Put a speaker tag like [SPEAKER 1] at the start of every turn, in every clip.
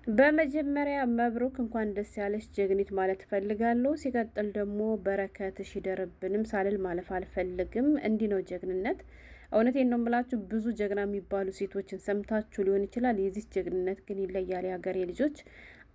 [SPEAKER 1] በመጀመሪያ መብሩክ እንኳን ደስ ያለሽ ጀግኒት ማለት እፈልጋለሁ። ሲቀጥል ደግሞ በረከትሽ ይደርብንም ሳልል ማለፍ አልፈልግም። እንዲህ ነው ጀግንነት። እውነቴን ነው የምላችሁ። ብዙ ጀግና የሚባሉ ሴቶችን ሰምታችሁ ሊሆን ይችላል። የዚህ ጀግንነት ግን ይለያል። የሀገሬ ልጆች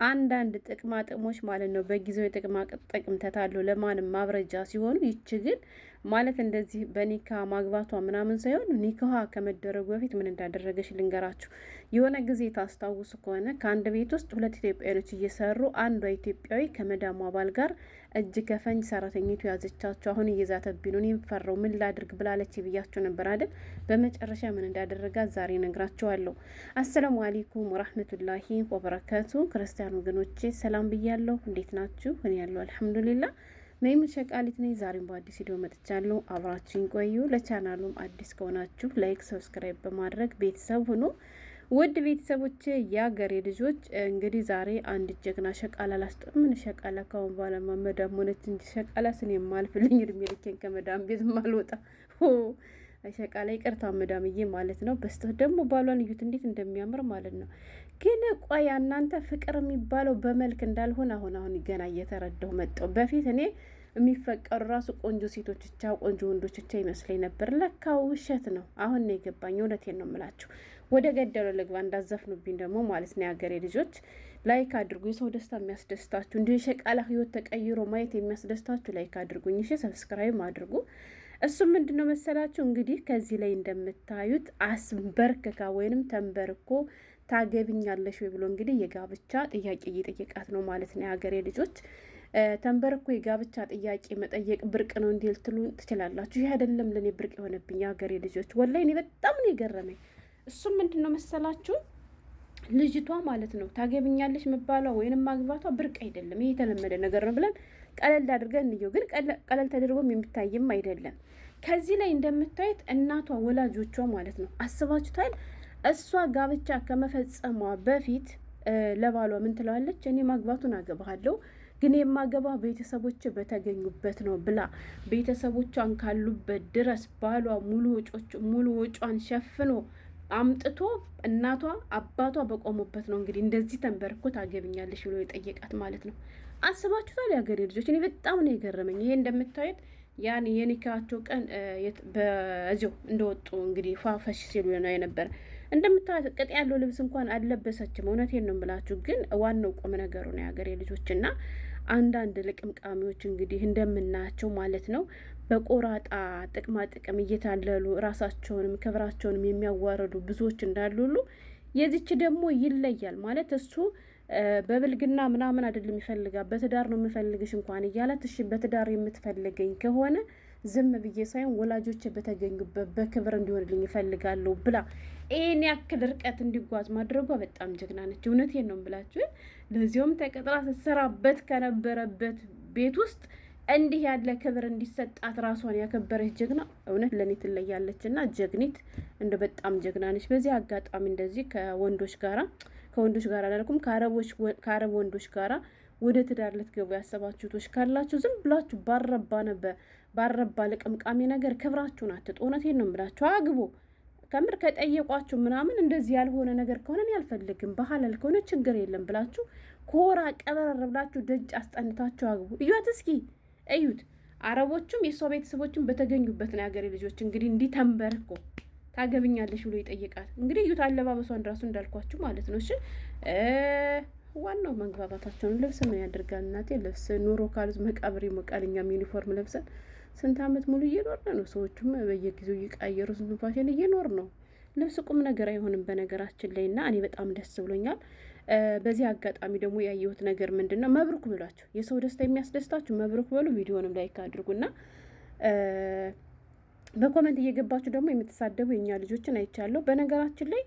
[SPEAKER 1] አንዳንድ ጥቅማ ጥቅሞች ማለት ነው በጊዜው የጥቅማ ጥቅም ተታለው ለማንም ማብረጃ ሲሆኑ፣ ይች ግን ማለት እንደዚህ በኒካ ማግባቷ ምናምን ሳይሆን ኒካዋ ከመደረጉ በፊት ምን እንዳደረገች ልንገራችሁ። የሆነ ጊዜ ታስታውሱ ከሆነ ከአንድ ቤት ውስጥ ሁለት ኢትዮጵያኖች እየሰሩ አንዷ ኢትዮጵያዊ ከመዳሙ አባል ጋር እጅ ከፈንጅ ሰራተኝቱ ያዘቻቸው። አሁን እየዛተብኝ ነው የምፈራው ምን ላድርግ ብላለች ብያችሁ ነበር አይደል? በመጨረሻ ምን እንዳደረጋት ዛሬ ነግራችኋለሁ። አሰላሙ አለይኩም ወራህመቱላሂ ወበረካቱ። ክርስቲያን ወገኖቼ ሰላም ብያለሁ። እንዴት ናችሁ? እኔ ያለው አልሐምዱሊላህ መይም ሸቃሊት ነኝ። ዛሬም በአዲስ ቪዲዮ መጥቻለሁ። አብራችሁኝ ቆዩ። ለቻናሉም አዲስ ከሆናችሁ ላይክ፣ ሰብስክራይብ በማድረግ ቤተሰብ ሁኑ። ውድ ቤተሰቦቼ የአገሬ ልጆች እንግዲህ ዛሬ አንድ ጀግና ሸቃላ ምን ሸቃላ ካሁን በኋላ መዳም ሆነች እንጂ ሸቃላ ስን የማልፍልኝ እድሜ ልኬን ከመዳም ቤት ማልወጣ ሸቃላ ይቅርታ መዳምዬ ማለት ነው። በስተት ደግሞ ባሏን እዩት እንዴት እንደሚያምር ማለት ነው። ግን ቆይ እናንተ ፍቅር የሚባለው በመልክ እንዳልሆነ አሁን ገና እየተረዳሁ መጣሁ። በፊት እኔ የሚፈቀሩ ራሱ ቆንጆ ሴቶች ብቻ ቆንጆ ወንዶች ብቻ ይመስለኝ ነበር። ለካ ውሸት ነው። አሁን ነው የገባኝ። እውነቴን ነው የምላችሁ። ወደ ገደለው ልግባ እንዳዘፍኑብኝ ደግሞ ማለት ነው። የሀገሬ ልጆች ላይክ አድርጉ። የሰው ደስታ የሚያስደስታችሁ እንዲሁ የሸቃላ ህይወት ተቀይሮ ማየት የሚያስደስታችሁ ላይክ አድርጉኝ። እሺ ሰብስክራይብ አድርጉ። እሱም ምንድነው መሰላችሁ እንግዲህ ከዚህ ላይ እንደምታዩት አስበርክካ ወይንም ተንበርኮ ታገብኛለሽ ወይ ብሎ እንግዲህ የጋብቻ ጥያቄ እየጠየቃት ነው ማለት ነው። የሀገሬ ልጆች ተንበርኮ የጋብቻ ጥያቄ መጠየቅ ብርቅ ነው እንዲል ትሉ ትችላላችሁ። ይህ አይደለም ለእኔ ብርቅ የሆነብኝ የሀገሬ ልጆች፣ ወላሂ እኔ በጣም ነው የገረመኝ። እሱም ምንድነው መሰላችሁ ልጅቷ ማለት ነው ታገብኛለሽ መባሏ ወይንም ማግባቷ ብርቅ አይደለም። ይሄ የተለመደ ነገር ነው ብለን ቀለል አድርገን እንየው። ግን ቀለል ተደርጎም የሚታይም አይደለም። ከዚህ ላይ እንደምታዩት እናቷ ወላጆቿ ማለት ነው አስባችሁታል። እሷ ጋብቻ ከመፈጸሟ በፊት ለባሏ ምን ትለዋለች? እኔ ማግባቱን አገባለሁ ግን የማገባ ቤተሰቦች በተገኙበት ነው ብላ ቤተሰቦቿን ካሉበት ድረስ ባሏ ሙሉ ወጯን ሸፍኖ አምጥቶ እናቷ አባቷ በቆሙበት ነው እንግዲህ እንደዚህ ተንበርኮ ታገብኛለሽ ብሎ የጠየቃት ማለት ነው። አስባችሁታል የሀገሬ ልጆች? እኔ በጣም ነው የገረመኝ። ይሄ እንደምታዩት ያን የኒካቸው ቀን በዚሁ እንደወጡ እንግዲህ ፋፈሽ ሲሉ ነው የነበረ። እንደምታዩት ቅጥ ያለው ልብስ እንኳን አልለበሰችም። እውነቴን ነው የምላችሁ። ግን ዋናው ቁም ነገሩ ነው የሀገሬ ልጆች እና አንዳንድ ልቅምቃሚዎች እንግዲህ እንደምናያቸው ማለት ነው በቆራጣ ጥቅማ ጥቅም እየታለሉ ራሳቸውንም ክብራቸውንም የሚያዋረዱ ብዙዎች እንዳሉ ሁሉ የዚች ደግሞ ይለያል ማለት እሱ በብልግና ምናምን አይደለም የሚፈልጋ በትዳር ነው የምፈልግሽ እንኳን እያላት እሺ በትዳር የምትፈልገኝ ከሆነ ዝም ብዬ ሳይሆን ወላጆች በተገኙበት በክብር እንዲሆንልኝ ይፈልጋለሁ ብላ ይሄን ያክል ርቀት እንዲጓዝ ማድረጓ በጣም ጀግና ነች። እውነቴን ነው ብላችሁ ለዚያውም ተቀጥራ ስትሰራበት ከነበረበት ቤት ውስጥ እንዲህ ያለ ክብር እንዲሰጣት ራሷን ያከበረች ጀግና እውነት ለኔ ትለያለች እና ጀግኒት እንደ በጣም ጀግና ነች። በዚህ አጋጣሚ እንደዚህ ከወንዶች ጋር አላልኩም ከአረብ ወንዶች ጋራ ወደ ትዳር ልትገቡ ያሰባችሁቶች ካላችሁ ዝም ብላችሁ ባረባ ልቅምቃሚ ነገር ክብራችሁን አትጡ። እውነቴን ነው ብላችሁ አግቡ። ከምር ከጠየቋችሁ ምናምን እንደዚህ ያልሆነ ነገር ከሆነ እኔ አልፈልግም፣ በሐላል ከሆነ ችግር የለም ብላችሁ ኮራ ቀበረር ብላችሁ ደጅ አስጠንታችሁ አግቡ። እዩት እስኪ እዩት። አረቦቹም የሷ ቤተሰቦችም በተገኙበት ነው የሀገሬ ልጆች እንግዲህ እንዲህ ተንበርኮ ታገብኛለሽ ብሎ ይጠይቃል። እንግዲህ እዩት አለባበሷን ራሱ እንዳልኳችሁ ማለት ነው። እሺ ዋናው መግባባታቸውን ልብስ ምን ያደርጋል እናቴ፣ ልብስ ኑሮ ካሉት መቃብር ይሞቃል። እኛም ዩኒፎርም ለብሰን ስንት ዓመት ሙሉ እየኖርን ነው። ሰዎቹም በየጊዜው እየቀያየሩ ስንት ፋሽን እየኖር ነው። ልብስ ቁም ነገር አይሆንም በነገራችን ላይ እና እኔ በጣም ደስ ብሎኛል። በዚህ አጋጣሚ ደግሞ ያየሁት ነገር ምንድን ነው፣ መብሩክ ብሏቸው የሰው ደስታ የሚያስደስታችሁ መብሩክ በሉ። ቪዲዮንም ላይክ አድርጉና በኮመንት እየገባችሁ ደግሞ የምትሳደቡ የኛ ልጆችን አይቻለሁ። በነገራችን ላይ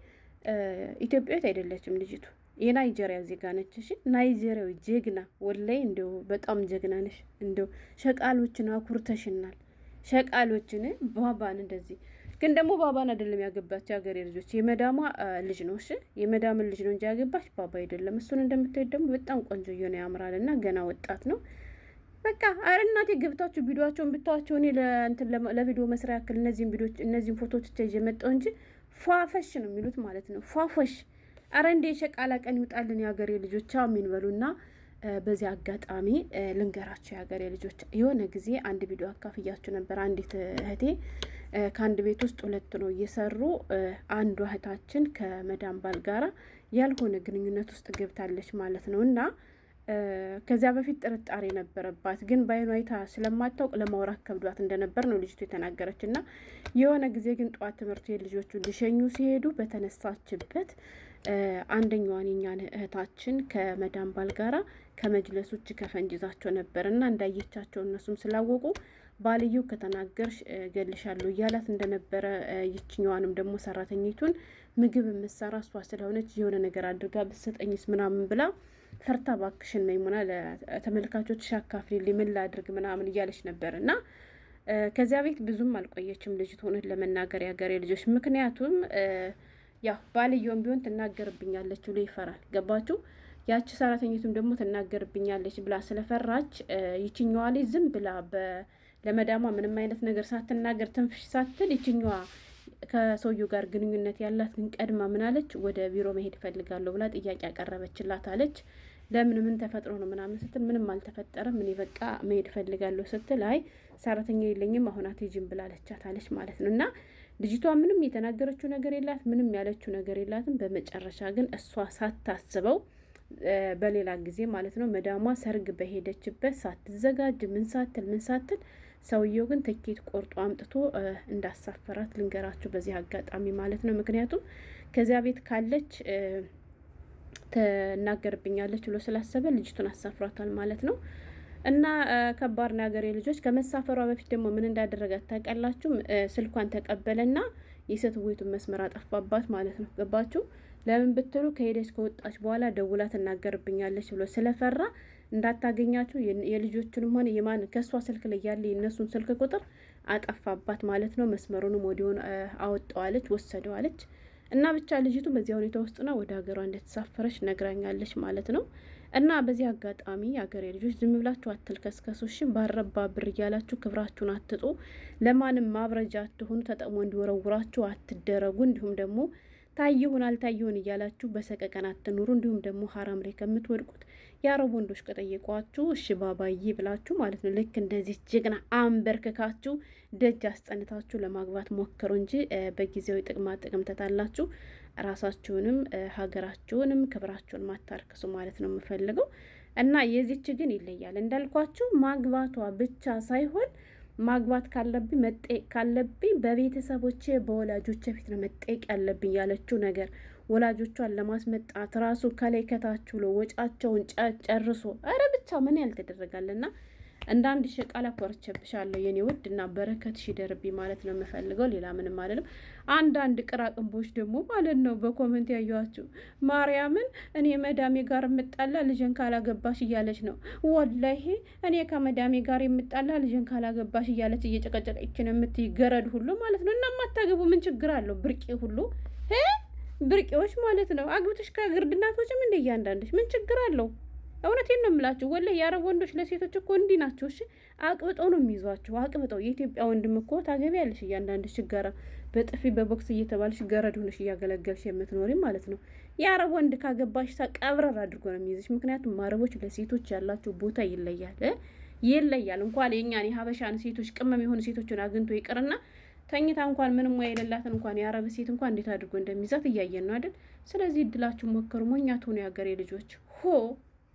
[SPEAKER 1] ኢትዮጵያዊት አይደለችም ልጅቱ፣ የናይጄሪያ ዜጋ ነች። እሺ ናይጄሪያዊ ጀግና ወላይ እንደው በጣም ጀግና ነሽ። እንደው ሸቃሎችን አኩርተሽናል። ሸቃሎችን ባባን እንደዚህ ግን ደግሞ ባባን አይደለም ያገባቸው የሀገሬ ልጆች፣ የመዳሟ ልጅ ነው። እሺ የመዳምን ልጅ ነው እንጂ ያገባች ባባ አይደለም። እሱን እንደምታዩት ደግሞ በጣም ቆንጆ እየሆነ ያምራልና ገና ወጣት ነው። በቃ አረ እናቴ ገብታችሁ ቪዲዮአቸውን ብታዋቸው እኔ ለቪዲዮ መስሪያ ያክል እነዚህን ፎቶዎች ይዤ መጣሁ እንጂ ፏፈሽ ነው የሚሉት ማለት ነው። ፏፈሽ አረ እንዴ ሸቃላ ቀን ይውጣልን የሀገሬ ልጆች አሚን በሉና። በዚህ አጋጣሚ ልንገራቸው የሀገሬ ልጆች፣ የሆነ ጊዜ አንድ ቪዲዮ አካፍያችሁ ነበር። አንዲት እህቴ ከአንድ ቤት ውስጥ ሁለት ነው እየሰሩ፣ አንዷ እህታችን ከመዳም ባል ጋራ ያልሆነ ግንኙነት ውስጥ ገብታለች ማለት ነው። እና ከዚያ በፊት ጥርጣሬ ነበረባት፣ ግን በአይኗ አይታ ስለማታውቅ ለማውራት ከብዷት እንደነበር ነው ልጅቱ የተናገረች። እና የሆነ ጊዜ ግን ጠዋት ትምህርት ቤት ልጆቹ ሊሸኙ ሲሄዱ በተነሳችበት አንደኛዋን የኛን እህታችን ከመዳም ባል ጋራ ከመጅለስ ውጭ ከፈንጅ ይዛቸው ነበር እና እንዳየቻቸው እነሱም ስላወቁ ባልየው ከተናገርሽ ገልሻለሁ እያላት እንደነበረ፣ ይችኛዋንም ደግሞ ሰራተኝቱን ምግብ የምትሰራ እሷ ስለሆነች የሆነ ነገር አድርጋ ብትሰጠኝስ ምናምን ብላ ፈርታ ባክሽን ነው ይሙና ለተመልካቾች አካፍሊልኝ ምን ላድርግ ምናምን እያለች ነበር። እና ከዚያ ቤት ብዙም አልቆየችም ልጅት ሆነት ለመናገር ያገሬ ልጆች። ምክንያቱም ያው ባልየውም ቢሆን ትናገርብኛለች ብሎ ይፈራል። ገባችሁ? ያቺ ሰራተኝቱም ደግሞ ትናገርብኛለች ብላ ስለፈራች ይችኛዋ ላይ ዝም ብላ ለመዳሟ ምንም አይነት ነገር ሳትናገር ትንፍሽ ሳትል ይችኛዋ ከሰውየው ጋር ግንኙነት ያላት ግን ቀድማ ምናለች፣ ወደ ቢሮ መሄድ እፈልጋለሁ ብላ ጥያቄ ያቀረበችላት አለች። ለምን ምን ተፈጥሮ ነው ምናምን ስትል ምንም አልተፈጠረም፣ እኔ በቃ መሄድ እፈልጋለሁ ስትል አይ ሰራተኛ የለኝም አሁን አትሄጂም ብላለቻት አለች ማለት ነው። እና ልጅቷ ምንም የተናገረችው ነገር የላት፣ ምንም ያለችው ነገር የላትም። በመጨረሻ ግን እሷ ሳታስበው በሌላ ጊዜ ማለት ነው መዳሟ ሰርግ በሄደችበት ሳትዘጋጅ ምን ሳትል ሰውየው ግን ትኬት ቆርጦ አምጥቶ እንዳሳፈራት ልንገራችሁ በዚህ አጋጣሚ ማለት ነው። ምክንያቱም ከዚያ ቤት ካለች ትናገርብኛለች ብሎ ስላሰበ ልጅቱን አሳፍሯታል ማለት ነው። እና ከባድ ነገር ልጆች። ከመሳፈሯ በፊት ደግሞ ምን እንዳደረጋት ታውቃላችሁ? ስልኳን ተቀበለና የሴትየቱን መስመር አጠፋባት ማለት ነው። ገባችሁ? ለምን ብትሉ ከሄደች ከወጣች በኋላ ደውላ ትናገርብኛለች ብሎ ስለፈራ እንዳታገኛችሁ የልጆቹንም ሆነ የማን ከሷ ስልክ ላይ ያለ የነሱን ስልክ ቁጥር አጠፋባት ማለት ነው። መስመሩንም ወዲያውኑ አወጣዋለች፣ ወሰደዋለች። እና ብቻ ልጅቱ በዚያ ሁኔታ ውስጥ ነው ወደ ሀገሯ እንደተሳፈረች ነግራኛለች ማለት ነው። እና በዚህ አጋጣሚ የሀገሬ ልጆች ዝም ብላችሁ አትልከስከሱሽም፣ ባረባ ብር እያላችሁ ክብራችሁን አትጡ፣ ለማንም ማብረጃ አትሆኑ፣ ተጠቅሞ እንዲወረውራችሁ አትደረጉ። እንዲሁም ደግሞ ታየሁን አልታየሁን እያላችሁ በሰቀቀን አትኑሩ። እንዲሁም ደግሞ ሀራም ላይ ከምትወድቁት የአረብ ወንዶች ከጠየቋችሁ እሺ ባባዬ ብላችሁ ማለት ነው ልክ እንደዚህ ጀግና አንበርክካችሁ ደጅ አስጠንታችሁ ለማግባት ሞክሩ እንጂ በጊዜያዊ ጥቅማ ጥቅም ተታላችሁ ራሳችሁንም ሀገራችሁንም ክብራችሁን ማታርክሱ ማለት ነው የምፈልገው። እና የዚች ግን ይለያል እንዳልኳችሁ ማግባቷ ብቻ ሳይሆን ማግባት ካለብኝ መጠየቅ ካለብኝ በቤተሰቦቼ በወላጆቼ ፊት ነው መጠየቅ ያለብኝ ያለችው ነገር ወላጆቿን ለማስመጣት ራሱ ከላይ ከታች ብሎ ወጫቸውን ጨርሶ አረ ብቻ ምን ያልተደረጋልና እንደ አንድ ሸቃላ ኮርቸብሻለሁ የኔ ውድ እና በረከትሽ ይደርብኝ ማለት ነው የምፈልገው። ሌላ ምንም አይደለም። አንዳንድ ቅራቅንቦች ደግሞ ማለት ነው በኮመንት ያዩዋችሁ ማርያምን እኔ መዳሜ ጋር የምጣላ ልጅን ካላገባሽ እያለች ነው። ወላሂ እኔ ከመዳሜ ጋር የምጣላ ልጅን ካላገባሽ እያለች እየጨቀጨቀች ነው የምትገረድ ሁሉ ማለት ነው። እና ማታገቡ ምን ችግር አለው? ብርቄ ሁሉ ብርቄዎች ማለት ነው። አግብተሽ ከግርድናቶችም እንደ እያንዳንድሽ ምን ችግር አለው? እውነቴን ነው የምላችሁ። ወላሂ የአረብ ወንዶች ለሴቶች እኮ እንዲህ ናቸው። እሺ አቅብጠው ነው የሚይዟቸው፣ አቅብጠው። የኢትዮጵያ ወንድም እኮ ታገቢያለሽ እያንዳንድሽ ጋራ በጥፊ በቦክስ እየተባልሽ ገረድ ሆነሽ እያገለገልሽ የምትኖሪ ማለት ነው። የአረብ ወንድ ካገባሽ ቀብረር አድርጎ ነው የሚይዝሽ። ምክንያቱም አረቦች ለሴቶች ያላቸው ቦታ ይለያል። እንኳን የእኛን የሀበሻን ሴቶች ቅመም የሆኑ ሴቶችን አግኝቶ ይቅርና ተኝታ እንኳን ምንም ሙያ የሌላትን እንኳን የአረብ ሴት እንኳን እንዴት አድርጎ እንደሚይዛት እያየን ነው አይደል? ስለዚህ እድላችሁ ሞከሩ። ሞኛ ትሆኑ የሀገሬ ልጆች ሆ